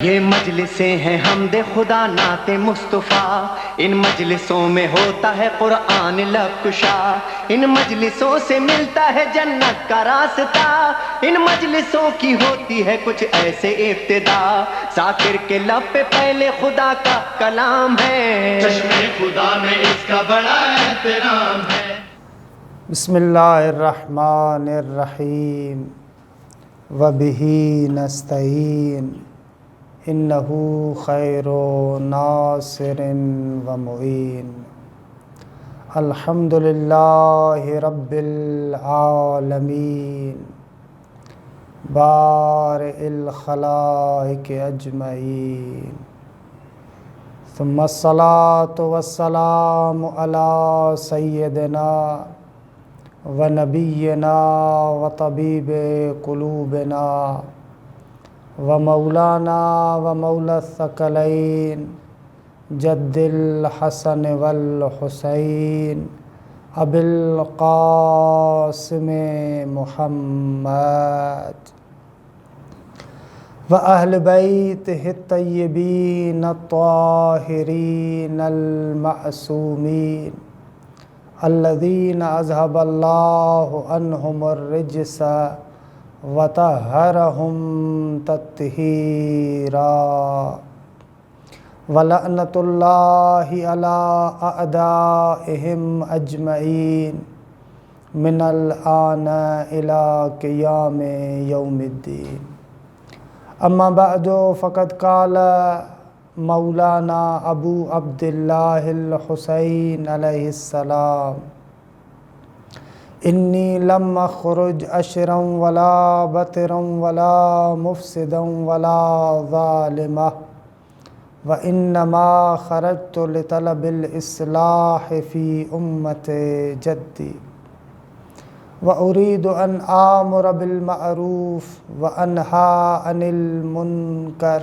یہ مجلسیں ہیں حمد خدا نعت مصطفیٰ، ان مجلسوں میں ہوتا ہے قرآن لب کشا، ان مجلسوں سے ملتا ہے جنت کا راستہ، ان مجلسوں کی ہوتی ہے کچھ ایسے ابتدا، ذاکر کے لب پہ پہلے خدا کا کلام ہے، چشمے خدا میں اس کا بڑا احترام ہے۔ بسم اللہ الرحمن الرحیم وبہ نستعین انہ خیر ناصر و معین۔ الحمد للہ رب العالمین بارئ الخلائق اجمعین، ثم الصلاۃ والسلام علی سیدنا و نبینا و طبیب قلوبنا و مولانا و مولا الثقلین جد الحسن والحسین ابی القاسم محمد و اہل بیتہ الطیبین الطاہرین المعصومین الذین اذھب اللہ عنہم الرجس وطہرہم تطہیرا، ولعنۃ اللہ علی اعدائہم اجمعین من الآن الی قیام یوم الدین۔ اما بعد فقد قال مولانا ابو عبداللہ الحسین علیہ السلام انی لم اخرج اشرا ولا بطرا ولا مفسدا ولا ظالما وانما خرجت لطلب الاصلاح فی امت جدی واريد ان آمر بالمعروف وانہی عن المنکر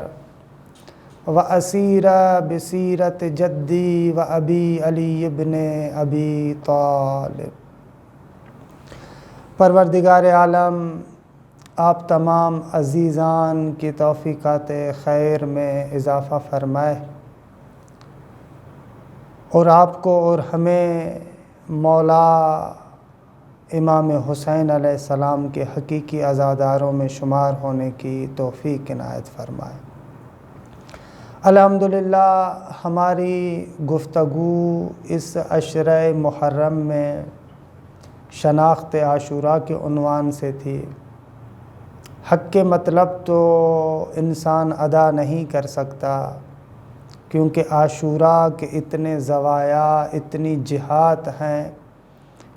واسیر بسیرت جدی و ابی علی ابن ابی طالب۔ پروردگار عالم آپ تمام عزیزان کی توفیقات خیر میں اضافہ فرمائے، اور آپ کو اور ہمیں مولا امام حسین علیہ السلام کے حقیقی عزاداروں میں شمار ہونے کی توفیق عنایت فرمائے۔ الحمدللہ ہماری گفتگو اس عشرہ محرم میں شناخت عاشوراء کے عنوان سے تھی۔ حق کے مطلب تو انسان ادا نہیں کر سکتا، کیونکہ عاشوراء کے اتنے زوایا اتنی جہات ہیں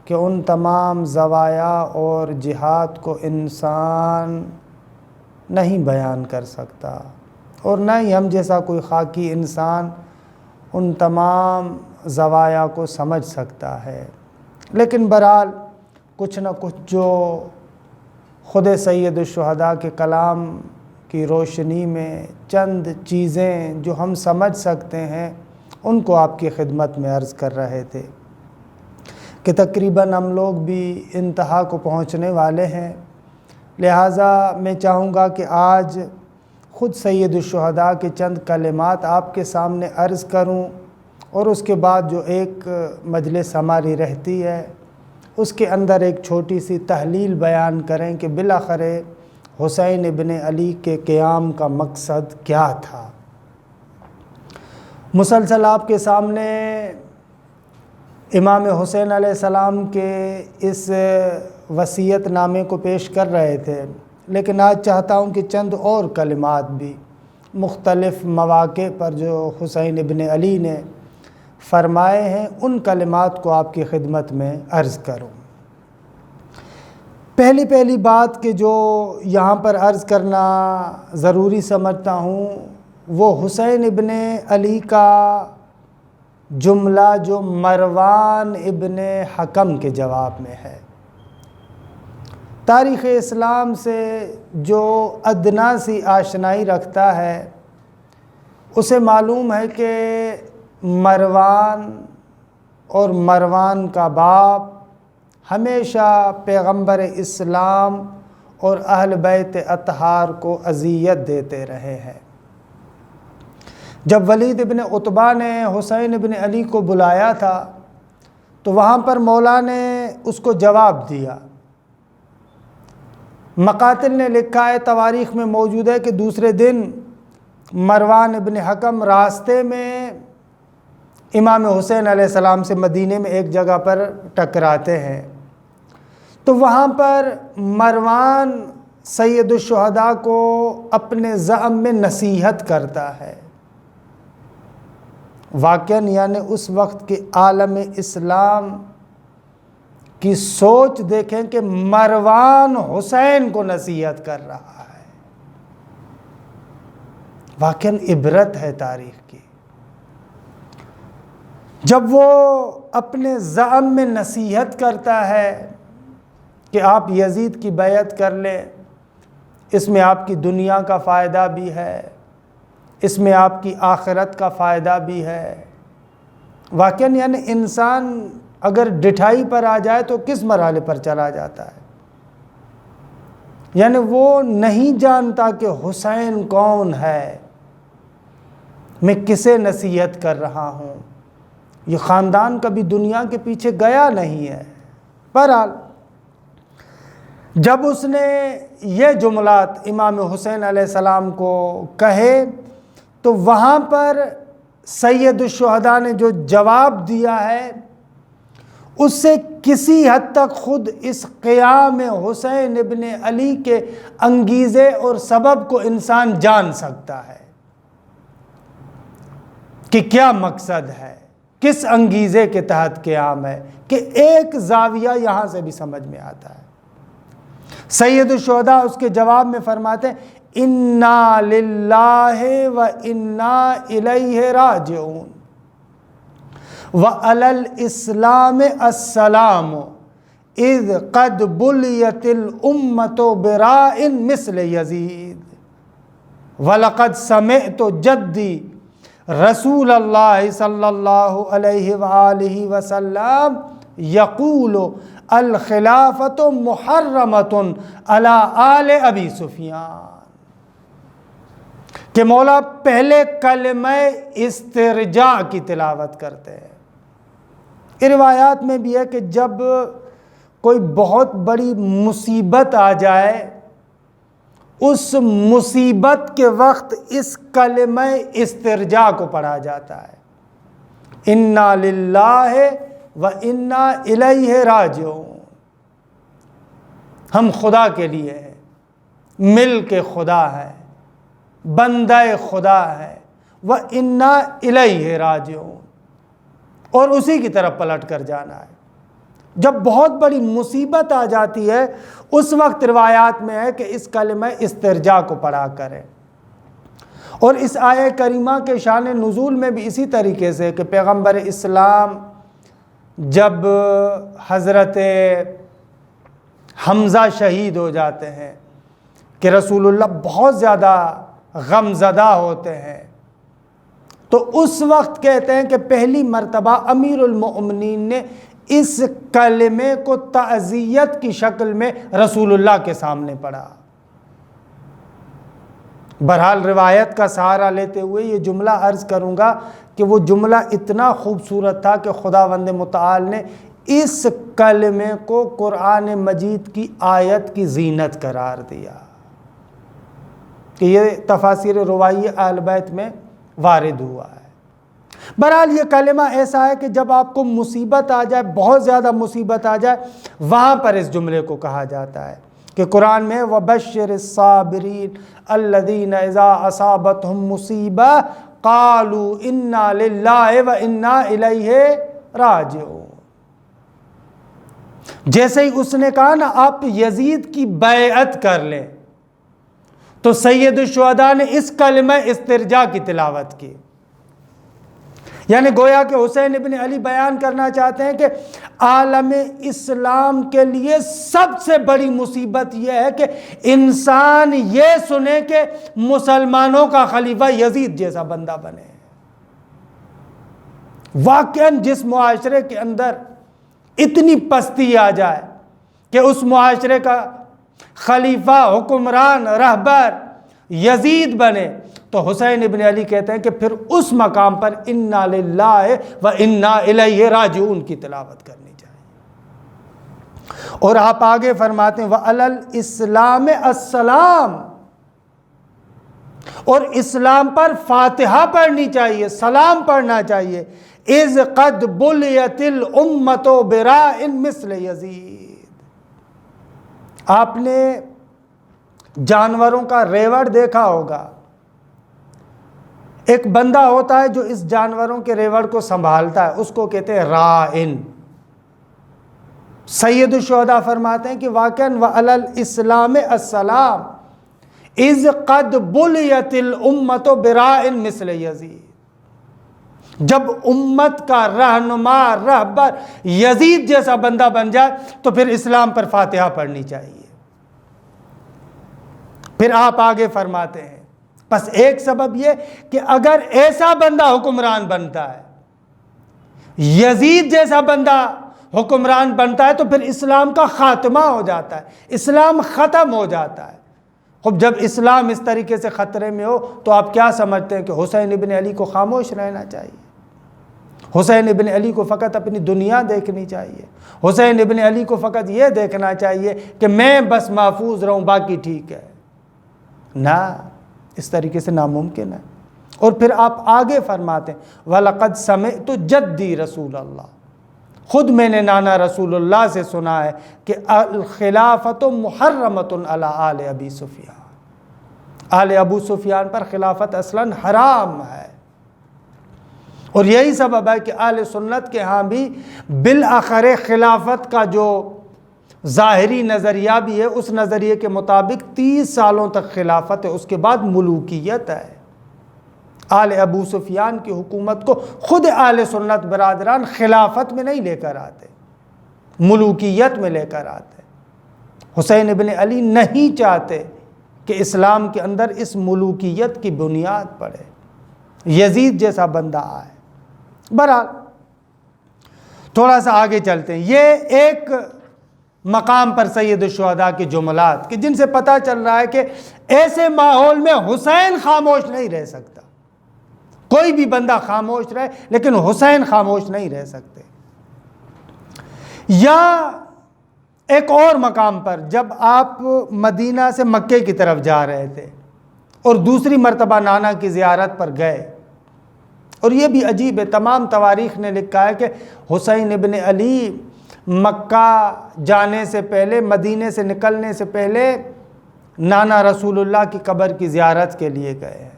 کہ ان تمام زوایا اور جہات کو انسان نہیں بیان کر سکتا، اور نہ ہی ہم جیسا کوئی خاکی انسان ان تمام زوایا کو سمجھ سکتا ہے۔ لیکن بہرحال کچھ نہ کچھ جو خود سید الشہداء کے کلام کی روشنی میں چند چیزیں جو ہم سمجھ سکتے ہیں ان کو آپ کی خدمت میں عرض کر رہے تھے کہ تقریباً ہم لوگ بھی انتہا کو پہنچنے والے ہیں، لہٰذا میں چاہوں گا کہ آج خود سید الشہداء کے چند کلمات آپ کے سامنے عرض کروں، اور اس کے بعد جو ایک مجلس ہماری رہتی ہے اس کے اندر ایک چھوٹی سی تحلیل بیان کریں کہ بالآخر حسین ابن علی کے قیام کا مقصد کیا تھا۔ مسلسل آپ کے سامنے امام حسین علیہ السلام کے اس وصیت نامے کو پیش کر رہے تھے، لیکن آج چاہتا ہوں کہ چند اور کلمات بھی مختلف مواقع پر جو حسین ابن علی نے فرمائے ہیں ان کلمات کو آپ کی خدمت میں عرض کروں۔ پہلی بات کہ جو یہاں پر عرض کرنا ضروری سمجھتا ہوں وہ حسین ابن علی کا جملہ جو مروان ابن حکم کے جواب میں ہے۔ تاریخ اسلام سے جو ادنا سی آشنائی رکھتا ہے اسے معلوم ہے کہ مروان اور مروان کا باپ ہمیشہ پیغمبر اسلام اور اہل بیت اطہار کو اذیت دیتے رہے ہیں۔ جب ولید ابن عتبہ نے حسین ابن علی کو بلایا تھا تو وہاں پر مولا نے اس کو جواب دیا۔ مقاتل نے لکھا ہے، تواریخ میں موجود ہے کہ دوسرے دن مروان ابن حکم راستے میں امام حسین علیہ السلام سے مدینے میں ایک جگہ پر ٹکراتے ہیں، تو وہاں پر مروان سید الشہداء کو اپنے زعم میں نصیحت کرتا ہے۔ واقعاً یعنی اس وقت کے عالم اسلام کی سوچ دیکھیں کہ مروان حسین کو نصیحت کر رہا ہے، واقعاً عبرت ہے تاریخ کی۔ جب وہ اپنے زعم میں نصیحت کرتا ہے کہ آپ یزید کی بیعت کر لیں، اس میں آپ کی دنیا کا فائدہ بھی ہے، اس میں آپ کی آخرت کا فائدہ بھی ہے۔ واقعاً یعنی انسان اگر ڈٹھائی پر آ جائے تو کس مرحلے پر چلا جاتا ہے، یعنی وہ نہیں جانتا کہ حسین کون ہے، میں کسے نصیحت کر رہا ہوں، یہ خاندان کبھی دنیا کے پیچھے گیا نہیں ہے۔ بہرحال جب اس نے یہ جملات امام حسین علیہ السلام کو کہے تو وہاں پر سید الشہداء نے جو جواب دیا ہے اس سے کسی حد تک خود اس قیام حسین ابن علی کے انگیزے اور سبب کو انسان جان سکتا ہے کہ کیا مقصد ہے، کس انگیزے کے تحت قیام ہے، کہ ایک زاویہ یہاں سے بھی سمجھ میں آتا ہے۔ سید الشہداء اس کے جواب میں فرماتے ہیں اِنَّا لِلَّهِ وَإِنَّا إِلَيْهِ رَاجِعُونَ وَعَلَى الْإِسْلَامِ السَّلَامُ اِذْ قَدْ بُلِيَتِ الْأُمَّةُ بِرَاءٍ مِثْلِ يَزِيدٍ وَلَقَدْ سَمِعْتُ جَدِّي رسول اللہ صلی اللہ علیہ وآلہ وسلم یقول الخلافۃ محرمۃ علی آل ابی سفیان، کہ مولا پہلے کلمہ استرجاع کی تلاوت کرتے ہیں۔ روایات میں بھی ہے کہ جب کوئی بہت بڑی مصیبت آ جائے اس مصیبت کے وقت اس کلمہ استرجاع کو پڑھا جاتا ہے، اِنَّا لِلَّهِ وَإِنَّا إِلَيْهِ رَاجِعُونَ، ہم خدا کے لیے ہیں، مل کے خدا ہے، بندہ خدا ہے، وَإِنَّا إِلَيْهِ رَاجِعُونَ، اور اسی کی طرف پلٹ کر جانا ہے۔ جب بہت بڑی مصیبت آ جاتی ہے اس وقت روایات میں ہے کہ اس کلمہ استرجاع کو پڑھا کریں۔ اور اس آیہ کریمہ کے شان نزول میں بھی اسی طریقے سے کہ پیغمبر اسلام جب حضرت حمزہ شہید ہو جاتے ہیں کہ رسول اللہ بہت زیادہ غم زدہ ہوتے ہیں، تو اس وقت کہتے ہیں کہ پہلی مرتبہ امیر المؤمنین نے اس کلمے کو تعزیت کی شکل میں رسول اللہ کے سامنے پڑھا۔ بہرحال روایت کا سہارا لیتے ہوئے یہ جملہ عرض کروں گا کہ وہ جملہ اتنا خوبصورت تھا کہ خداوند متعال نے اس کلمے کو قرآن مجید کی آیت کی زینت قرار دیا، کہ یہ تفاسیر روائیہ اہل بیت میں وارد ہوا ہے۔ بہرحال یہ کلمہ ایسا ہے کہ جب آپ کو مصیبت آ جائے، بہت زیادہ مصیبت آ جائے، وہاں پر اس جملے کو کہا جاتا ہے کہ قرآن میں وَبَشِّرِ الصَّابِرِينَ الَّذِينَ إِذَا أَصَابَتْهُمْ مُصِيبَةٌ قَالُوا إِنَّا لِلَّهِ وَإِنَّا إِلَيْهِ رَاجِعُونَ، جیسے ہی اس نے کہا نا آپ یزید کی بیعت کر لیں تو سید الشہداء نے اس کلمہ استرجاع کی تلاوت کی، یعنی گویا کہ حسین ابن علی بیان کرنا چاہتے ہیں کہ عالم اسلام کے لیے سب سے بڑی مصیبت یہ ہے کہ انسان یہ سنے کہ مسلمانوں کا خلیفہ یزید جیسا بندہ بنے۔ واقعاً جس معاشرے کے اندر اتنی پستی آ جائے کہ اس معاشرے کا خلیفہ، حکمران، رہبر یزید بنے، تو حسین ابن علی کہتے ہیں کہ پھر اس مقام پر انا للہ و انا الیہ راجعون کی تلاوت کرنی چاہیے۔ اور آپ آگے فرماتے ہیں وَعَلَى الْإِسْلَامِ السلام، اور اسلام پر فاتحہ پڑھنی چاہیے، سلام پڑھنا چاہیے۔ اِذْ قَدْ بُلِيَتِ الْأُمَّةُ بِرَاءٍ مِثْلِ یزید، آپ نے جانوروں کا ریوڑ دیکھا ہوگا، ایک بندہ ہوتا ہے جو اس جانوروں کے ریوڑ کو سنبھالتا ہے، اس کو کہتے ہیں راعٍ۔ سید الشہداء فرماتے ہیں کہ واقعاً وَعَلَى الْإِسْلَامِ السلام اِذْ قَدْ بُلِيَتِ الْأُمَّةُ بِرَاءٍ مِثْلِ یزید، جب امت کا رہنما رہبر یزید جیسا بندہ بن جائے تو پھر اسلام پر فاتحہ پڑھنی چاہیے۔ پھر آپ آگے فرماتے ہیں بس ایک سبب یہ کہ اگر ایسا بندہ حکمران بنتا ہے، یزید جیسا بندہ حکمران بنتا ہے، تو پھر اسلام کا خاتمہ ہو جاتا ہے، اسلام ختم ہو جاتا ہے۔ خب جب اسلام اس طریقے سے خطرے میں ہو تو آپ کیا سمجھتے ہیں کہ حسین ابن علی کو خاموش رہنا چاہیے؟ حسین ابن علی کو فقط اپنی دنیا دیکھنی چاہیے؟ حسین ابن علی کو فقط یہ دیکھنا چاہیے کہ میں بس محفوظ رہوں، باقی ٹھیک ہے؟ نہ، اس طریقے سے ناممکن ہے۔ اور پھر آپ آگے فرماتے ہیں وَلَقَدْ سَمِعْتُ جَدِّي رسول اللہ، خود میں نے نانا رسول اللہ سے سنا ہے کہ الخلافۃ محرمۃ علی آل ابی سفیان، آل ابو سفیان پر خلافت اصلاً حرام ہے۔ اور یہی سبب ہے کہ اہل سنت کے ہاں بھی بالآخر خلافت کا جو ظاہری نظریہ بھی ہے، اس نظریے کے مطابق 30 سالوں تک خلافت ہے، اس کے بعد ملوکیت ہے۔ آل ابو سفیان کی حکومت کو خود اہل سنت برادران خلافت میں نہیں لے کر آتے، ملوکیت میں لے کر آتے۔ حسین ابن علی نہیں چاہتے کہ اسلام کے اندر اس ملوکیت کی بنیاد پڑے، یزید جیسا بندہ آئے۔ بہرحال تھوڑا سا آگے چلتے ہیں، یہ ایک مقام پر سید الشہداء کے جملات کہ جن سے پتہ چل رہا ہے کہ ایسے ماحول میں حسین خاموش نہیں رہ سکتا، کوئی بھی بندہ خاموش رہے لیکن حسین خاموش نہیں رہ سکتے۔ یا ایک اور مقام پر جب آپ مدینہ سے مکے کی طرف جا رہے تھے اور دوسری مرتبہ نانا کی زیارت پر گئے، اور یہ بھی عجیب ہے، تمام تواریخ نے لکھا ہے کہ حسین ابن علی مکہ جانے سے پہلے، مدینے سے نکلنے سے پہلے نانا رسول اللہ کی قبر کی زیارت کے لیے گئے ہیں۔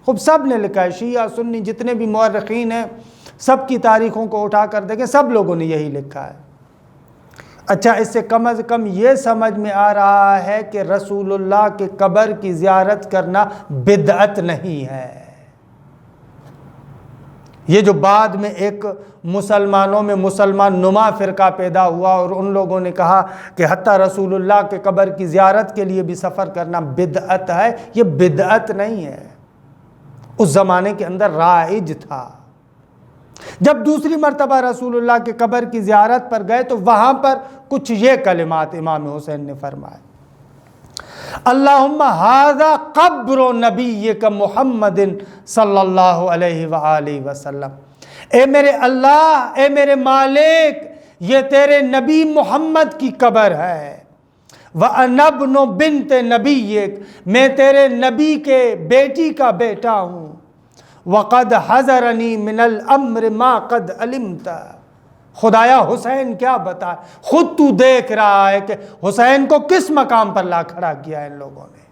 خوب سب نے لکھا ہے، شیعہ سنی جتنے بھی مورخین ہیں سب کی تاریخوں کو اٹھا کر دیکھیں، سب لوگوں نے یہی لکھا ہے۔ اچھا، اس سے کم از کم یہ سمجھ میں آ رہا ہے کہ رسول اللہ کے قبر کی زیارت کرنا بدعت نہیں ہے۔ یہ جو بعد میں ایک مسلمانوں میں مسلمان نما فرقہ پیدا ہوا اور ان لوگوں نے کہا کہ حتیٰ رسول اللہ کے قبر کی زیارت کے لیے بھی سفر کرنا بدعت ہے، یہ بدعت نہیں ہے، اس زمانے کے اندر رائج تھا۔ جب دوسری مرتبہ رسول اللہ کے قبر کی زیارت پر گئے تو وہاں پر کچھ یہ کلمات امام حسین نے فرمائے، اللہم ھذا قبر نبیک محمد صلی اللہ علیہ وآلہ وسلم، اے میرے اللہ، اے میرے مالک، یہ تیرے نبی محمد کی قبر ہے۔ وَأَنَا ابْنُ بِنْتِ نَبِيِّكَ، میں تیرے نبی کے بیٹی کا بیٹا ہوں۔ وَقَدْ حَضَرَنِي مِنَ الْأَمْرِ مَا قَدْ عَلِمْتَ، خدایا حسین کیا بتا، خود تو دیکھ رہا ہے کہ حسین کو کس مقام پر لا کھڑا کیا ان لوگوں نے۔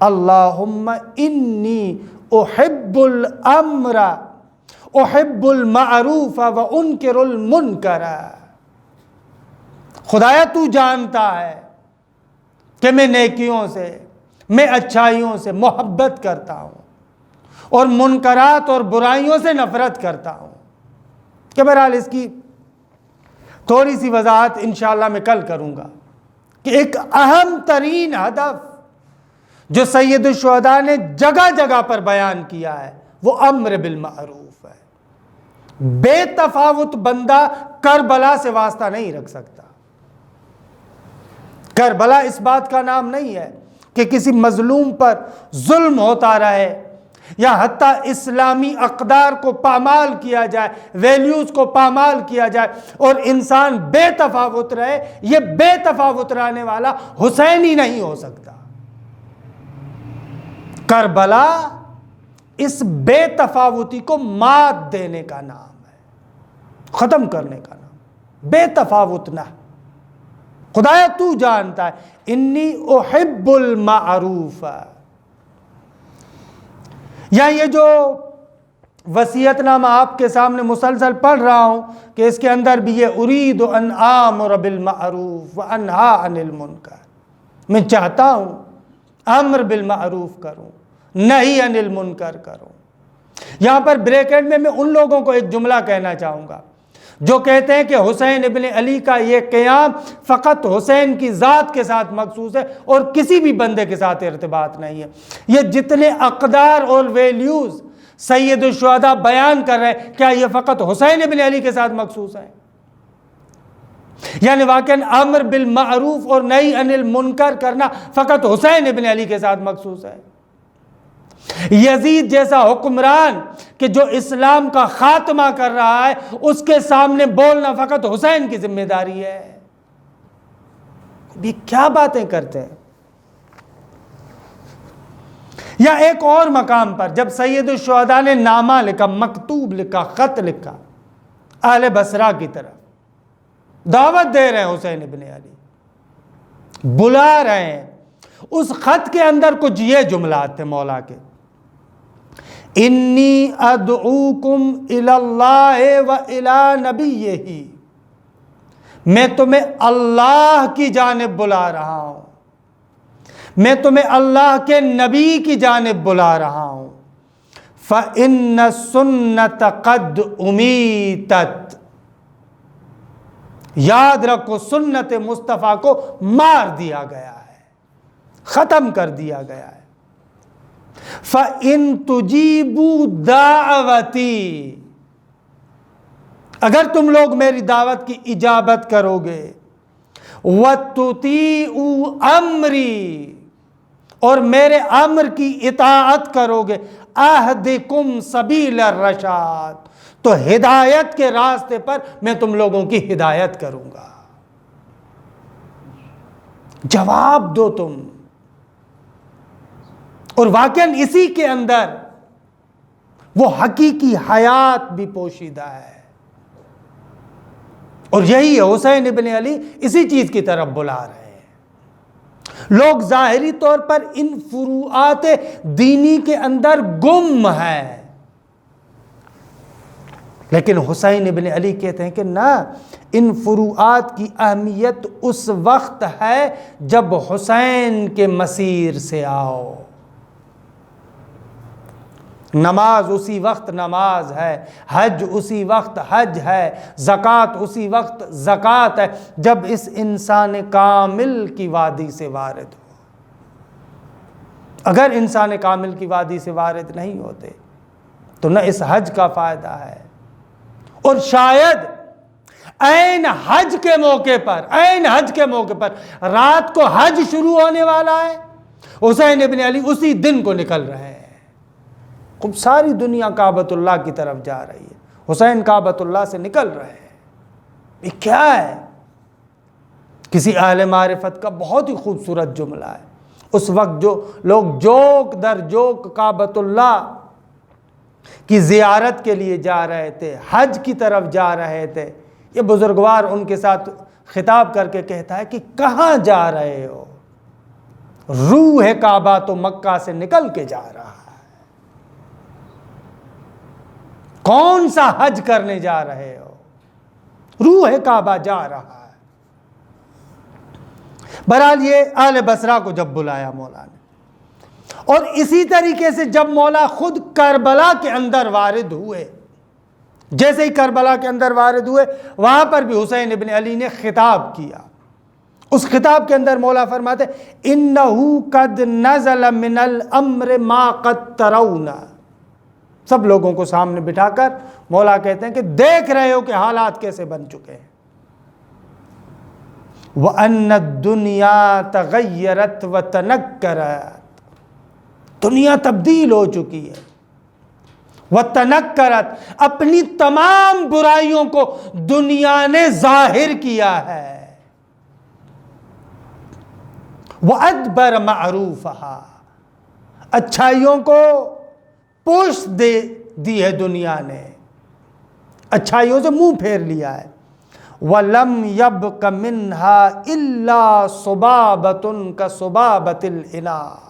اللہم انی احب الامر احب المعروف وانکر المنکر، خدایا تو جانتا ہے کہ میں نیکیوں سے، میں اچھائیوں سے محبت کرتا ہوں اور منکرات اور برائیوں سے نفرت کرتا ہوں۔ کہ بہرحال اس کی تھوڑی سی وضاحت انشاءاللہ میں کل کروں گا کہ ایک اہم ترین ہدف جو سید الشہداء نے جگہ جگہ پر بیان کیا ہے وہ امر بالمعروف ہے۔ بے تفاوت بندہ کربلا سے واسطہ نہیں رکھ سکتا، کربلا اس بات کا نام نہیں ہے۔ کہ کسی مظلوم پر ظلم ہوتا رہے یا حتیٰ اسلامی اقدار کو پامال کیا جائے، ویلیوز کو پامال کیا جائے اور انسان بے تفاوت رہے، یہ بے تفاوت رہنے والا حسین ہی نہیں ہو سکتا۔ کربلا اس بے تفاوتی کو مات دینے کا نام ہے، ختم کرنے کا نام، بے تفاوت نہ۔ خدایا تو جانتا ہے انی احب المعروف، یا یہ جو وصیت نامہ آپ کے سامنے مسلسل پڑھ رہا ہوں کہ اس کے اندر بھی یہ ارید ان آمر بالمعروف وانہا عن المنکر، میں چاہتا ہوں امر بالمعروف کروں، نہیں عن المنکر کروں۔ یہاں پر بریکٹ میں ان لوگوں کو ایک جملہ کہنا چاہوں گا جو کہتے ہیں کہ حسین ابن علی کا یہ قیام فقط حسین کی ذات کے ساتھ مخصوص ہے اور کسی بھی بندے کے ساتھ ارتباط نہیں ہے۔ یہ جتنے اقدار اور ویلیوز سید الشہداء بیان کر رہے ہیں، کیا یہ فقط حسین ابن علی کے ساتھ مخصوص ہیں؟ یعنی واقعاً امر بالمعروف اور نہی عن المنکر کرنا فقط حسین ابن علی کے ساتھ مخصوص ہے؟ یزید جیسا حکمران کہ جو اسلام کا خاتمہ کر رہا ہے، اس کے سامنے بولنا فقط حسین کی ذمہ داری ہے؟ یہ کیا باتیں کرتے ہیں؟ یا ایک اور مقام پر جب سید الشہداء نے نامہ لکھا، مکتوب لکھا، خط لکھا اہل بصرہ کی طرف، دعوت دے رہے ہیں حسین ابن علی، بلا رہے ہیں، اس خط کے اندر کچھ یہ جملات تھے مولا کے، انی ادعوکم الی اللہ و الی نبیہ، میں تمہیں اللہ کی جانب بلا رہا ہوں، میں تمہیں اللہ کے نبی کی جانب بلا رہا ہوں، فإن السنت قد امیتت، یاد رکھو سنت مصطفیٰ کو مار دیا گیا ہے، ختم کر دیا گیا ہے۔ فَإِن تُجِيبُوا دَعْوَتِي، اگر تم لوگ میری دعوت کی اجابت کرو گے، وَتُطِيعُوا أَمْرِي، اور میرے امر کی اطاعت کرو گے، أَهْدِكُمْ سَبِيلَ الرَّشَادِ، تو ہدایت کے راستے پر میں تم لوگوں کی ہدایت کروں گا۔ جواب دو تم، اور واقعاً اسی کے اندر وہ حقیقی حیات بھی پوشیدہ ہے، اور یہی ہے حسین ابن علی اسی چیز کی طرف بلا رہے ہیں۔ لوگ ظاہری طور پر ان فروعات دینی کے اندر گم ہیں، لیکن حسین ابن علی کہتے ہیں کہ نہ، ان فروعات کی اہمیت اس وقت ہے جب حسین کے مسیر سے آؤ۔ نماز اسی وقت نماز ہے، حج اسی وقت حج ہے، زکوٰۃ اسی وقت زکوٰۃ ہے جب اس انسان کامل کی وادی سے وارد ہو۔ اگر انسان کامل کی وادی سے وارد نہیں ہوتے تو نہ اس حج کا فائدہ ہے، اور شاید عین حج کے موقع پر رات کو حج شروع ہونے والا ہے، حسین ابن علی اسی دن کو نکل رہے ہیں۔ خوب ساری دنیا کعبۃ اللہ کی طرف جا رہی ہے، حسین کعبۃ اللہ سے نکل رہے ہیں۔ یہ کیا ہے؟ کسی اہل معرفت کا بہت ہی خوبصورت جملہ ہے۔ اس وقت جو لوگ جوک در جوک کعبۃ اللہ کی زیارت کے لیے جا رہے تھے، حج کی طرف جا رہے تھے، یہ بزرگوار ان کے ساتھ خطاب کر کے کہتا ہے کہ کہاں جا رہے ہو؟ روح کعبہ تو مکہ سے نکل کے جا رہا ہے، کون سا حج کرنے جا رہے ہو؟ روح کعبہ جا رہا ہے۔ بہرحال یہ اہل بصرہ کو جب بلایا مولا نے، اور اسی طریقے سے جب مولا خود کربلا کے اندر وارد ہوئے، جیسے ہی کربلا کے اندر وارد ہوئے وہاں پر بھی حسین ابن علی نے خطاب کیا۔ اس خطاب کے اندر مولا فرماتے اِنَّهُ قَدْ نَزَلَ مِنَ الْأَمْرِ مَا قَدْ تَرَوْنَ، سب لوگوں کو سامنے بٹھا کر مولا کہتے ہیں کہ دیکھ رہے ہو کہ حالات کیسے بن چکے ہیں۔ وَأَنَّ الدُّنْيَا تَغَيَّرَتْ وَتَنَكَّرَتْ، دنیا تبدیل ہو چکی ہے، وَتَنَكَّرَتْ، اپنی تمام برائیوں کو دنیا نے ظاہر کیا ہے، وَأَدْبَرَ مَعْرُوفَهَا، اچھائیوں کو پوش دے دی ہے دنیا نے، اچھائیوں سے منہ پھیر لیا ہے، وَلَمْ يَبْقَ مِنْهَا إِلَّا صُبَابَةٌ كَصُبَابَةِ الْإِنَاءِ،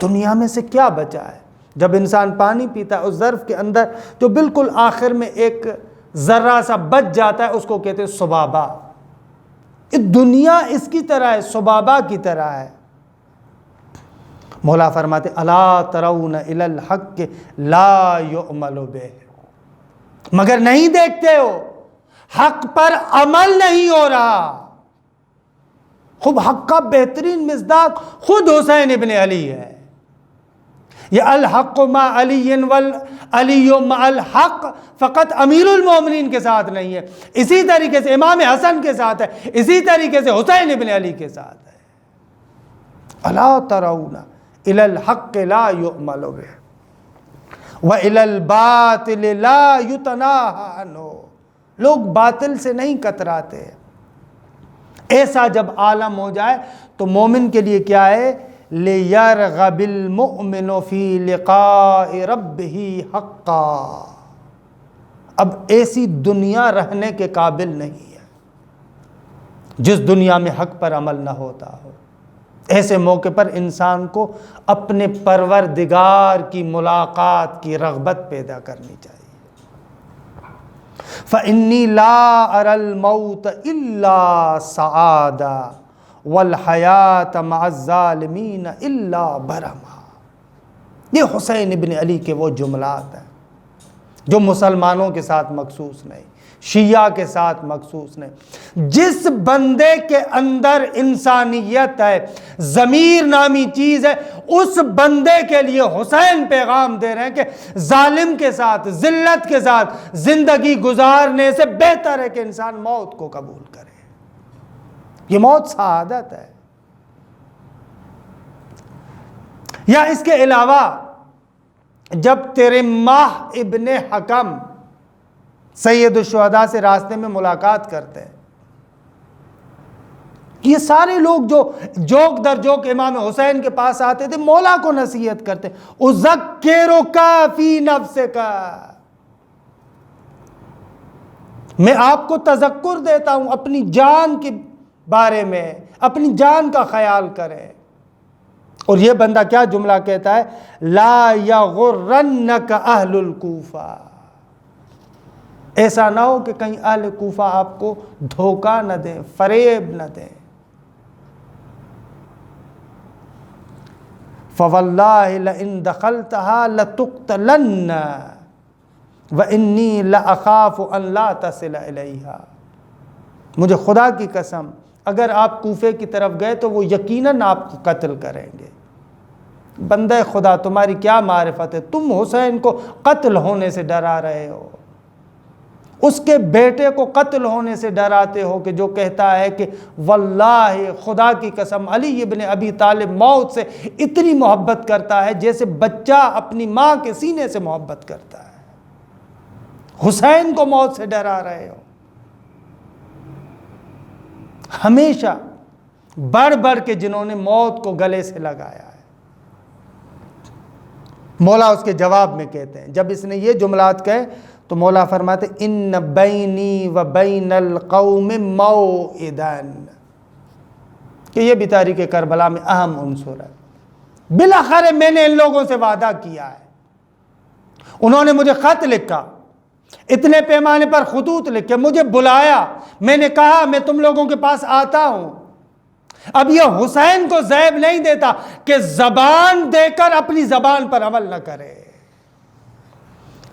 دنیا میں سے کیا بچا ہے؟ جب انسان پانی پیتا ہے اس ظرف کے اندر جو بالکل آخر میں ایک ذرہ سا بچ جاتا ہے اس کو کہتے ہیں صبابہ، دنیا اس کی طرح ہے، صبابہ کی طرح ہے۔ مولا فرماتے الا ترون الی الحق لا یعمل بہ، مگر نہیں دیکھتے ہو حق پر عمل نہیں ہو رہا۔ خوب حق کا بہترین مصداق خود حسین ابن علی ہے، یہ الحق مع علی والعلی مع الحق فقط امیر المومنین کے ساتھ نہیں ہے، اسی طریقے سے امام حسن کے ساتھ ہے، اسی طریقے سے حسین ابن علی کے ساتھ ہے۔ الا ترون الی الحق لا یعمل بہ وَإِلَى الْبَاطِلِ لَا يُتَنَاهَى عَنْهُ، لوگ باطل سے نہیں کتراتے۔ ایسا جب عالم ہو جائے تو مومن کے لیے کیا ہے؟ لِيَرْغَبِ الْمُؤْمِنُ فِي لِقَاءِ رَبِّهِ حَقًّا، اب ایسی دنیا رہنے کے قابل نہیں ہے جس دنیا میں حق پر عمل نہ ہوتا ہو۔ ایسے موقع پر انسان کو اپنے پروردگار کی ملاقات کی رغبت پیدا کرنی چاہیے۔ فَإِنِّي لَا أَرَى الْمَوْتَ إِلَّا سَعَادَةً وَالْحَيَاةَ مَعَ الظَّالِمِينَ إِلَّا بَرَمًا، یہ حسین ابن علی کے وہ جملات ہیں جو مسلمانوں کے ساتھ مخصوص نہیں، شیعہ کے ساتھ مخصوص نہیں۔ جس بندے کے اندر انسانیت ہے، ضمیر نامی چیز ہے، اس بندے کے لیے حسین پیغام دے رہے ہیں کہ ظالم کے ساتھ، ذلت کے ساتھ زندگی گزارنے سے بہتر ہے کہ انسان موت کو قبول کرے۔ یہ موت سعادت ہے۔ یا اس کے علاوہ جب تیرے ماہ ابن حکم سید الشہداء سے راستے میں ملاقات کرتے ہیں، یہ سارے لوگ جو جوک در جوک امام حسین کے پاس آتے تھے مولا کو نصیحت کرتے، اذکرک فی نفسک، میں آپ کو تذکر دیتا ہوں اپنی جان کے بارے میں، اپنی جان کا خیال کریں۔ اور یہ بندہ کیا جملہ کہتا ہے؟ لا یغرنک اہل الکوفہ، ایسا نہ ہو کہ کہیں اہل کوفہ آپ کو دھوکہ نہ دیں، فریب نہ دیں۔ فَوَاللَّهِ لَئِن دَخَلْتَهَا لَتُقْتَلَنَّ وَإِنِّي لَأَخَافُ أَن لَا تَصِلَ إِلَيْهَا، مجھے خدا کی قسم اگر آپ کوفے کی طرف گئے تو وہ یقیناً آپ کو قتل کریں گے۔ بندہ خدا تمہاری کیا معرفت ہے، تم حسین کو قتل ہونے سے ڈرا رہے ہو، اس کے بیٹے کو قتل ہونے سے ڈراتے ہو کہ جو کہتا ہے کہ واللہ خدا کی قسم علی ابن ابی طالب موت سے اتنی محبت کرتا ہے جیسے بچہ اپنی ماں کے سینے سے محبت کرتا ہے، حسین کو موت سے ڈرا رہے ہو۔ ہمیشہ بڑھ بڑھ کے جنہوں نے موت کو گلے سے لگایا ہے، مولا اس کے جواب میں کہتے ہیں، جب اس نے یہ جملات کہے تو مولا فرماتے ان بینی و بین القوم موعدن، کہ یہ بھی تاریخ کربلا میں اہم عنصر ہے۔ بالاخره میں نے ان لوگوں سے وعدہ کیا ہے، انہوں نے مجھے خط لکھا، اتنے پیمانے پر خطوط لکھے، مجھے بلایا، میں نے کہا میں تم لوگوں کے پاس آتا ہوں۔ اب یہ حسین کو زیب نہیں دیتا کہ زبان دے کر اپنی زبان پر عمل نہ کرے۔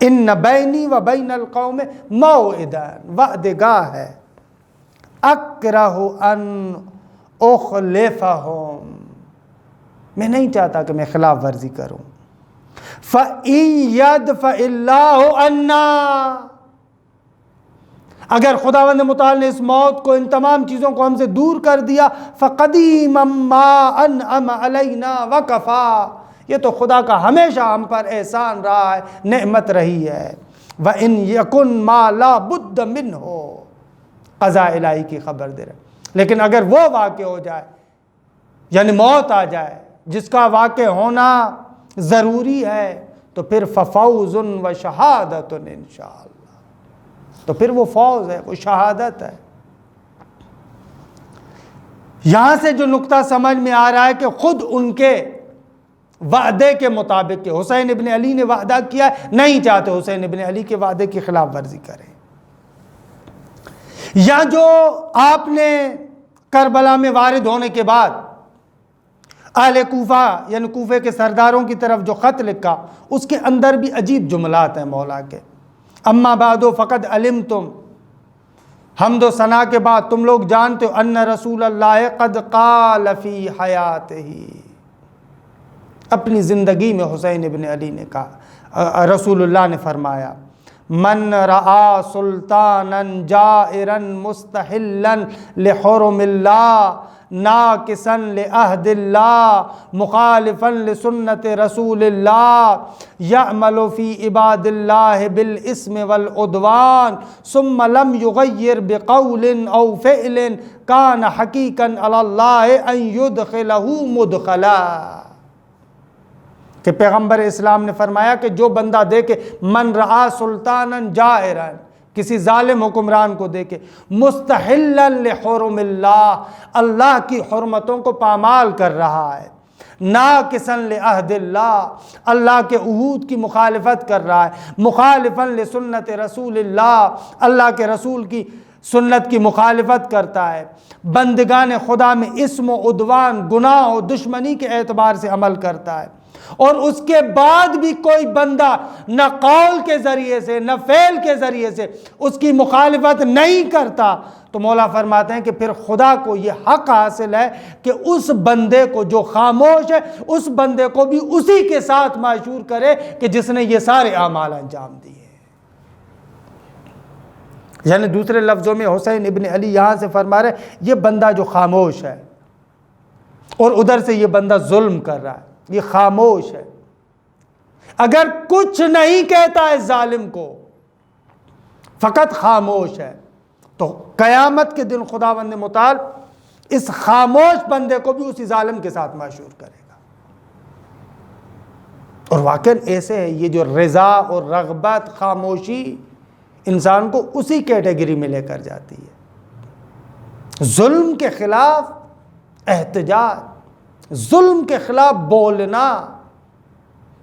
ان بینی و بین القوم موعدن، وعدگاہ ہے، اکرہ ان اخلفہم، میں نہیں چاہتا کہ میں خلاف ورزی کروں۔ فَإِن يَدْفَعِ اللَّهُ عَنَّا، اگر خداوند متعال نے اس موت کو، ان تمام چیزوں کو ہم سے دور کر دیا، فَقَدِيمًا مَا أَنْعَمَ عَلَيْنَا وَكَفَى، یہ تو خدا کا ہمیشہ ہم پر احسان رہا ہے، نعمت رہی ہے۔ وَإِنْ يَكُنْ مَا لَا بُدَّ مِنْهُ، قضاء الہی کی خبر دے رہے۔ لیکن اگر وہ واقع ہو جائے، یعنی موت آ جائے جس کا واقع ہونا ضروری ہے، تو پھر فَفَوْزٌ وَشَهَادَةٌ انشاءاللہ، تو پھر وہ فوز ہے، وہ شہادت ہے۔ یہاں سے جو نقطہ سمجھ میں آ رہا ہے کہ خود ان کے وعدے کے مطابق کہ حسین ابن علی نے وعدہ کیا، نہیں چاہتے حسین ابن علی کے وعدے کی خلاف ورزی کریں، یا جو آپ نے کربلا میں وارد ہونے کے بعد اہل کوفہ یعنی کوفے کے سرداروں کی طرف جو خط لکھا، اس کے اندر بھی عجیب جملات ہیں مولا کے۔ اما بعد فقد علمتم، حمد و ثنا کے بعد تم لوگ جانتے ہو، ان رسول اللہ قد قال فی حیاتہ، اپنی زندگی میں حسین ابن علی نے کہا، رسول اللہ نے فرمایا، من رعا سلطانا جائرا مستحلا لحرم اللہ ناقصا لعہد اللہ مخالفا لسنت رسول اللہ یعمل فی عباد اللہ بالاسم والعدوان ثم لم یغیر بقول او فعل کان حقیقا علی اللہ ان یدخلہ مدخلا، کہ پیغمبر اسلام نے فرمایا کہ جو بندہ دیکھے، من رعا سلطانا جائرا، کسی ظالم حکمران کو دیکھے، مستحلا لحرم اللہ، اللہ کی حرمتوں کو پامال کر رہا ہے، ناقصا لعہد اللہ، اللہ کے عہود کی مخالفت کر رہا ہے، مخالفا لسنت رسول اللہ، اللہ کے رسول کی سنت کی مخالفت کرتا ہے، بندگان خدا میں اسم و عدوان، گناہ و دشمنی کے اعتبار سے عمل کرتا ہے، اور اس کے بعد بھی کوئی بندہ نہ قول کے ذریعے سے نہ فعل کے ذریعے سے اس کی مخالفت نہیں کرتا، تو مولا فرماتے ہیں کہ پھر خدا کو یہ حق حاصل ہے کہ اس بندے کو جو خاموش ہے، اس بندے کو بھی اسی کے ساتھ معشور کرے کہ جس نے یہ سارے اعمال انجام دیے۔ یعنی دوسرے لفظوں میں حسین ابن علی یہاں سے فرما رہے یہ بندہ جو خاموش ہے، اور ادھر سے یہ بندہ ظلم کر رہا ہے، یہ خاموش ہے، اگر کچھ نہیں کہتا ہے ظالم کو، فقط خاموش ہے، تو قیامت کے دن خداوند متعال اس خاموش بندے کو بھی اسی ظالم کے ساتھ معشور کرے گا۔ اور واقعاً ایسے ہے، یہ جو رضا اور رغبت، خاموشی انسان کو اسی کیٹیگری میں لے کر جاتی ہے۔ ظلم کے خلاف احتجاج، ظلم کے خلاف بولنا،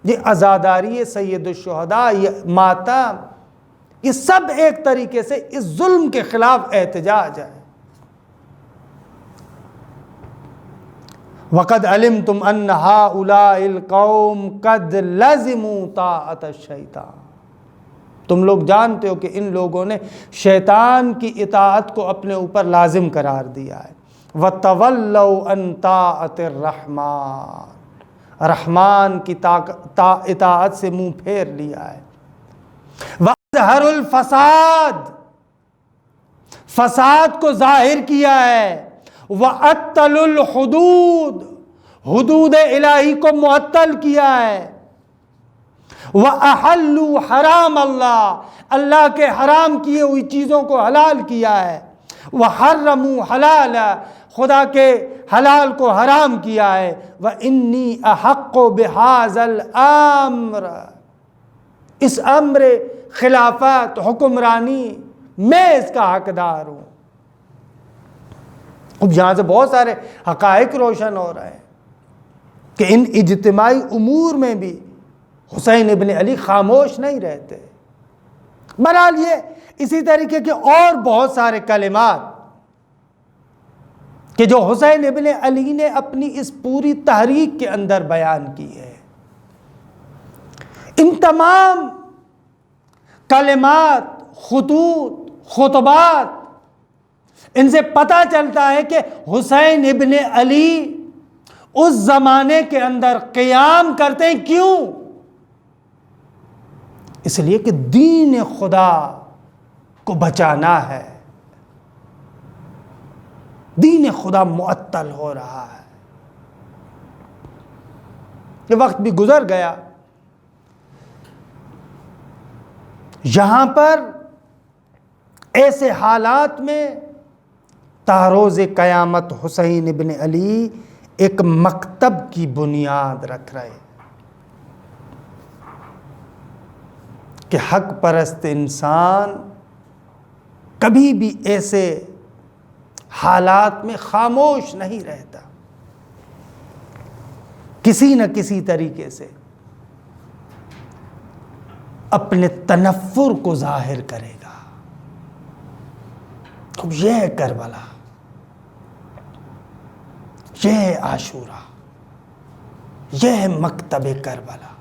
یہ عزاداری، سید الشہداء، یہ ماتم، یہ سب ایک طریقے سے اس ظلم کے خلاف احتجاج ہے۔ وَقَدْ عَلِمْتُمْ أَنَّ هَؤُلَاءِ الْقَوْمِ قَدْ لَزِمُوا طَاعَةَ الشَّيْطَانِ، تم لوگ جانتے ہو کہ ان لوگوں نے شیطان کی اطاعت کو اپنے اوپر لازم قرار دیا ہے۔ وَتَوَلَّوْا عَنْ طَاعَةِ الرَّحْمَنِ، رحمان کی اطاعت سے منہ پھیر لیا ہے۔ وَأَظْهَرُ الْفَسَادِ، فساد کو ظاہر کیا ہے۔ وَأَطَّلُوا الْحُدُودِ، حدود الہی کو معطل کیا ہے۔ وَأَحَلُّوا حرام اللہ، اللہ کے حرام کیے ہوئی چیزوں کو حلال کیا ہے۔ وَحَرَّمُوا حَلَالًا، خدا کے حلال کو حرام کیا ہے۔ وَإِنِّي أَحَقُّ بِهَذَا الْأَمْرِ، اس امر خلافت، حکمرانی، میں اس کا حقدار ہوں۔ اب یہاں سے بہت سارے حقائق روشن ہو رہے ہیں کہ ان اجتماعی امور میں بھی حسین ابن علی خاموش نہیں رہتے۔ بہرحال یہ اسی طریقے کے اور بہت سارے کلمات کہ جو حسین ابن علی نے اپنی اس پوری تحریک کے اندر بیان کی ہے، ان تمام کلمات، خطوط، خطبات، ان سے پتہ چلتا ہے کہ حسین ابن علی اس زمانے کے اندر قیام کرتے ہیں۔ کیوں؟ اس لیے کہ دین خدا کو بچانا ہے. دین خدا معطل ہو رہا ہے. یہ وقت بھی گزر گیا. یہاں پر ایسے حالات میں تاروز قیامت حسین ابن علی ایک مکتب کی بنیاد رکھ رہے کہ حق پرست انسان کبھی بھی ایسے حالات میں خاموش نہیں رہتا. کسی نہ کسی طریقے سے اپنے تنفر کو ظاہر کرے گا. اب یہ ہے کربلا، یہ ہے عاشورہ، یہ ہے مکتب کربلا.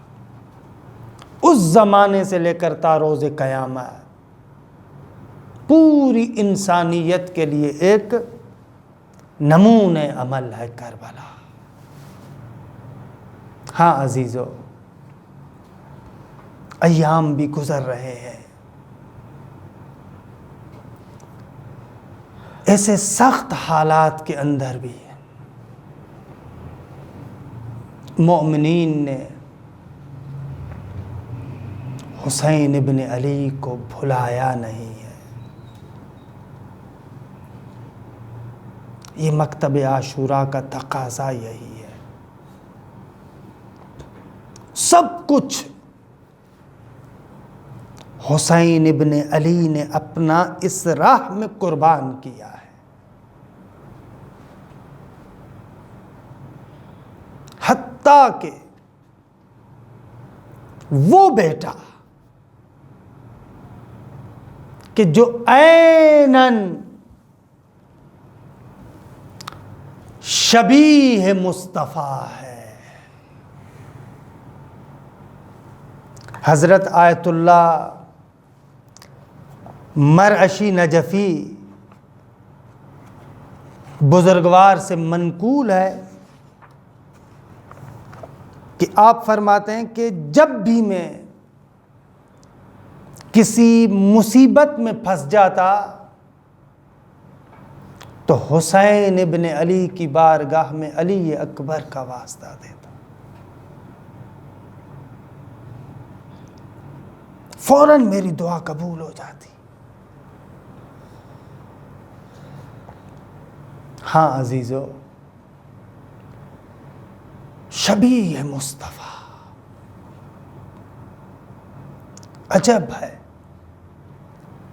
اس زمانے سے لے کر تا روز قیامت پوری انسانیت کے لیے ایک نمونۂ عمل ہے کربلا. ہاں عزیزو، ایام بھی گزر رہے ہیں. ایسے سخت حالات کے اندر بھی مومنین نے حسین ابن علی کو بھلایا نہیں ہے. یہ مکتب عاشورہ کا تقاضا یہی ہے. سب کچھ حسین ابن علی نے اپنا اس راہ میں قربان کیا ہے. حتیٰ کہ وہ بیٹا کہ جو عیناً شبیہ مصطفیٰ ہے، حضرت آیت اللہ مرعشی نجفی بزرگوار سے منقول ہے کہ آپ فرماتے ہیں کہ جب بھی میں کسی مصیبت میں پھنس جاتا تو حسین ابن علی کی بارگاہ میں علی اکبر کا واسطہ دیتا، فوراً میری دعا قبول ہو جاتی. ہاں عزیزو، شبیہ مصطفیٰ. عجب ہے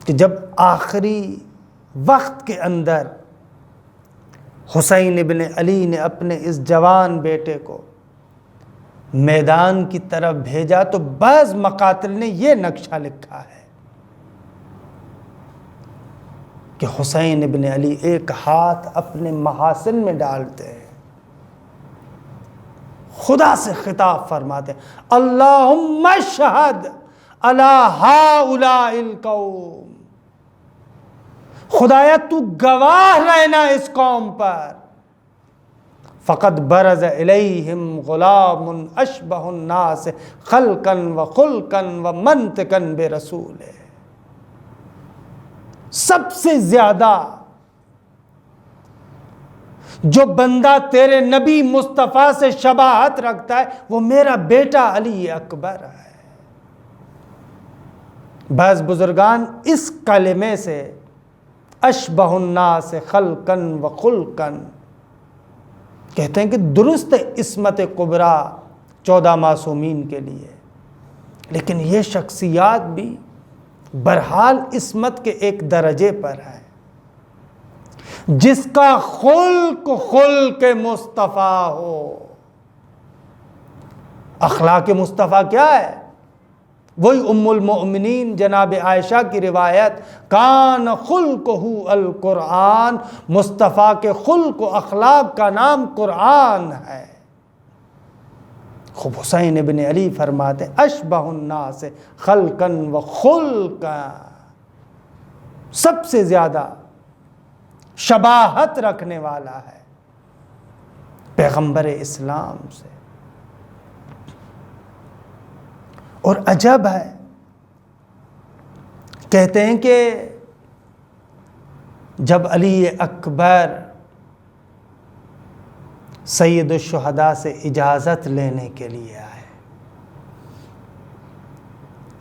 کہ جب آخری وقت کے اندر حسین ابن علی نے اپنے اس جوان بیٹے کو میدان کی طرف بھیجا تو بعض مقاتل نے یہ نقشہ لکھا ہے کہ حسین ابن علی ایک ہاتھ اپنے محاسن میں ڈالتے ہیں، خدا سے خطاب فرماتے ہیں، اللہم اشہد علی ہؤلاء القوم، خدایا تو گواہ رہنا اس قوم پر، فقد برز الیہم غلام اشبہ الناس خلقا و خلقا و منطقا برسول. سب سے زیادہ جو بندہ تیرے نبی مصطفیٰ سے شباہت رکھتا ہے وہ میرا بیٹا علی اکبر ہے. بعض بزرگان اس کلمے سے اشبہ الناس خلقا و خلقا کہتے ہیں کہ درست عصمت کبریٰ 14 معصومین کے لیے، لیکن یہ شخصیات بھی بہرحال عصمت کے ایک درجے پر ہے. جس کا خلق مصطفیٰ ہو. اخلاق مصطفیٰ کیا ہے؟ وہی ام المؤمنین جناب عائشہ کی روایت، کان خلقہ القرآن، مصطفیٰ کے خلق و اخلاق کا نام قرآن ہے. خوب حسین ابن علی فرماتے اشبہ الناس خلقا و خلقا، سب سے زیادہ شباہت رکھنے والا ہے پیغمبر اسلام سے. اور عجب ہے، کہتے ہیں کہ جب علی اکبر سید الشہداء سے اجازت لینے کے لیے آئے،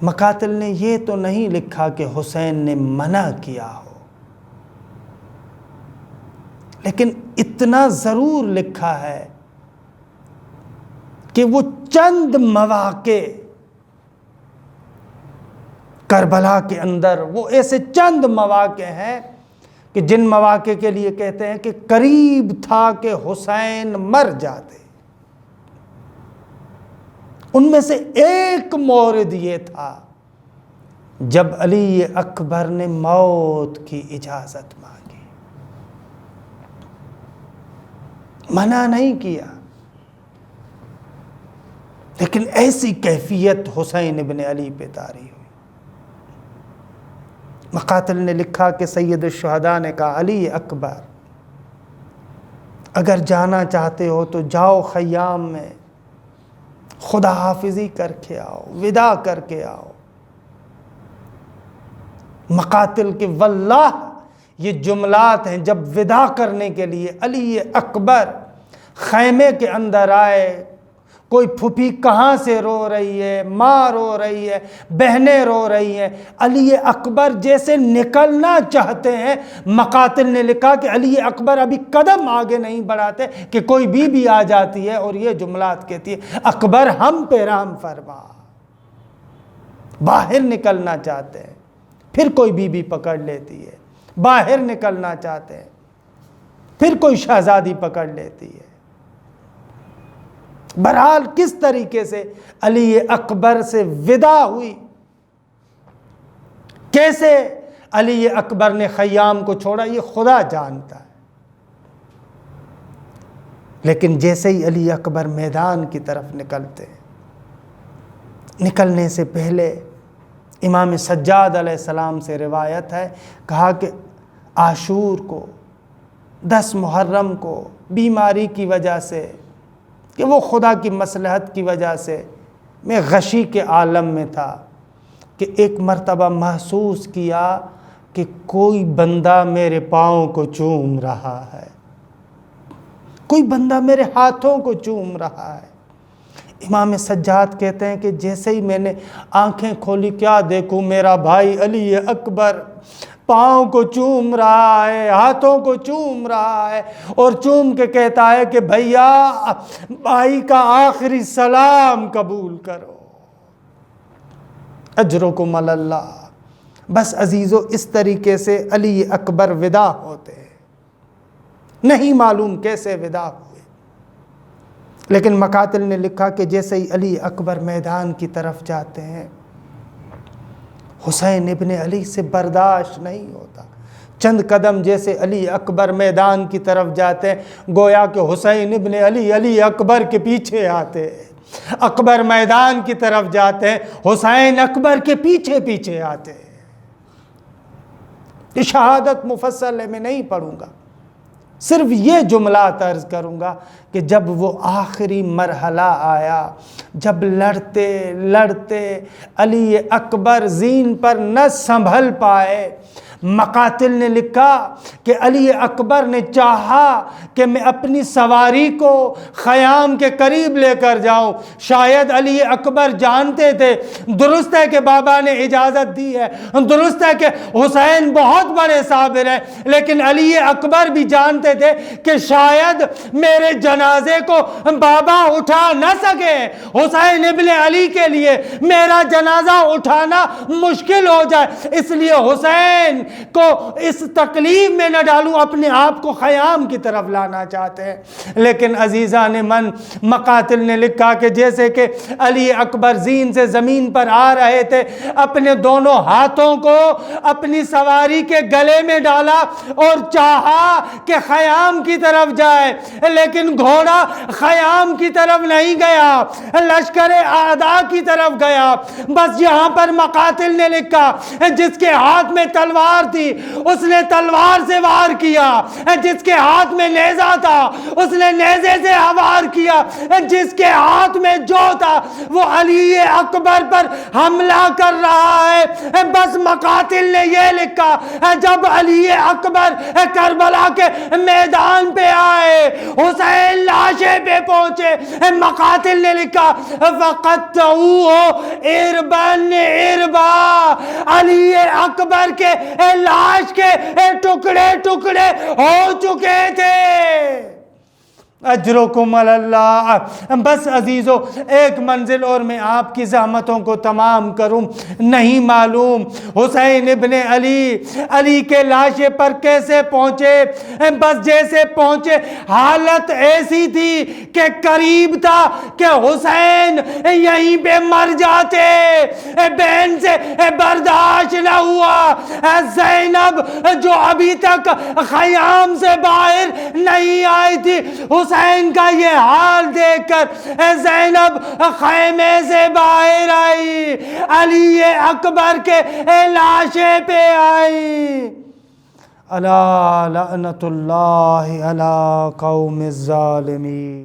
مقاتل نے یہ تو نہیں لکھا کہ حسین نے منع کیا ہو، لیکن اتنا ضرور لکھا ہے کہ وہ چند مواقع کربلا کے اندر، وہ ایسے چند مواقع ہیں کہ جن مواقع کے لیے کہتے ہیں کہ قریب تھا کہ حسین مر جاتے۔ ان میں سے ایک مورد یہ تھا جب علی اکبر نے موت کی اجازت مانگی، منع نہیں کیا، لیکن ایسی کیفیت حسین ابن علی پہ طاری ہوئی۔ مقاتل نے لکھا کہ سید الشہداء نے کہا، علی اکبر اگر جانا چاہتے ہو تو جاؤ خیام میں، خدا حافظی کر کے آؤ، وداع کر کے آؤ۔ مقاتل کے واللہ یہ جملات ہیں، جب وداع کرنے کے لیے علی اکبر خیمے کے اندر آئے، کوئی پھوپھی کہاں سے رو رہی ہے، ماں رو رہی ہے، بہنیں رو رہی ہیں، علی اکبر جیسے نکلنا چاہتے ہیں، مقاتل نے لکھا کہ علی اکبر ابھی قدم آگے نہیں بڑھاتے کہ کوئی بی بی آ جاتی ہے اور یہ جملات کہتی ہے، اکبر ہم پہ رحم فرما۔ باہر نکلنا چاہتے ہیں، پھر کوئی بی بی پکڑ لیتی ہے، باہر نکلنا چاہتے ہیں، پھر کوئی شہزادی پکڑ لیتی ہے۔ بہرحال کس طریقے سے علی اکبر سے وداع ہوئی، کیسے علی اکبر نے خیام کو چھوڑا، یہ خدا جانتا ہے۔ لیکن جیسے ہی علی اکبر میدان کی طرف نکلتے، نکلنے سے پہلے امام سجاد علیہ السلام سے روایت ہے، کہا کہ عاشور کو، 10 محرم کو، بیماری کی وجہ سے، کہ وہ خدا کی مصلحت کی وجہ سے میں غشی کے عالم میں تھا، کہ ایک مرتبہ محسوس کیا کہ کوئی بندہ میرے پاؤں کو چوم رہا ہے، کوئی بندہ میرے ہاتھوں کو چوم رہا ہے۔ امام سجاد کہتے ہیں کہ جیسے ہی میں نے آنکھیں کھولی، کیا دیکھوں، میرا بھائی علی اکبر پاؤں کو چوم رہا ہے، ہاتھوں کو چوم رہا ہے، اور چوم کے کہتا ہے کہ بھیا بھائی کا آخری سلام قبول کرو، اجرکم علی اللہ۔ بس عزیزو، اس طریقے سے علی اکبر وداع ہوتے ہیں، نہیں معلوم کیسے وداع ہوئے، لیکن مقاتل نے لکھا کہ جیسے ہی علی اکبر میدان کی طرف جاتے ہیں، حسین ابن علی سے برداشت نہیں ہوتا۔ چند قدم جیسے علی اکبر میدان کی طرف جاتے ہیں، گویا کہ حسین ابن علی علی اکبر کے پیچھے آتے ہیں۔ اکبر میدان کی طرف جاتے ہیں، حسین اکبر کے پیچھے پیچھے آتے ہیں۔ یہ شہادت مفصل ہے، میں نہیں پڑھوں گا، صرف یہ جملات عرض کروں گا کہ جب وہ آخری مرحلہ آیا، جب لڑتے لڑتے علی اکبر زین پر نہ سنبھل پائے، مقاتل نے لکھا کہ علی اکبر نے چاہا کہ میں اپنی سواری کو خیام کے قریب لے کر جاؤں۔ شاید علی اکبر جانتے تھے، درست ہے کہ بابا نے اجازت دی ہے، درست ہے کہ حسین بہت بڑے صابر ہیں، لیکن علی اکبر بھی جانتے تھے کہ شاید میرے جنازے کو بابا اٹھا نہ سکے، حسین ابن علی کے لیے میرا جنازہ اٹھانا مشکل ہو جائے، اس لیے حسین کو اس تکلیف میں نہ ڈالوں، اپنے آپ کو خیام کی طرف لانا چاہتے ہیں۔ لیکن عزیزان من، مقاتل نے لکھا کہ جیسے کہ علی اکبر زین سے زمین پر آ رہے تھے، اپنے دونوں ہاتھوں کو اپنی سواری کے گلے میں ڈالا اور چاہا کہ خیام کی طرف جائے، لیکن گھوڑا خیام کی طرف نہیں گیا، لشکر اعداء کی طرف گیا۔ بس یہاں پر مقاتل نے لکھا، جس کے ہاتھ میں تلوار تلوار تھی اس نے تلوار سے وار کیا، جس کے ہاتھ میں نیزہ تھا اس نے نیزے سے وار کیا، جس کے ہاتھ میں جو تھا وہ علی اکبر پر حملہ کر رہا ہے۔ بس مقاتل نے یہ لکھا جب علی اکبر کربلا کے میدان پہ آئے، حسین لاشے پہ پہنچے، مقاتل نے لکھا فَقَطَّعُوهُ عِرْبًا عِرْبًا، علی اکبر کے لاش کے ٹکڑے ٹکڑے ہو چکے تھے۔ اجرکم علی اللہ۔ بس عزیزو ایک منزل اور میں آپ کی زحمتوں کو تمام کروں، نہیں معلوم حسین ابن علی کے لاشے پر کیسے پہنچے، بس جیسے پہنچے حالت ایسی تھی کہ قریب تھا کہ حسین یہیں پہ مر جاتے، بہن سے برداشت نہ ہوا۔ زینب جو ابھی تک خیام سے باہر نہیں آئی تھی، حسین کا یہ حال دیکھ کر زینب خیمے سے باہر آئی، علی اکبر کے لاشے پہ آئی۔ الا لعنت اللہ علی قوم الظالمین۔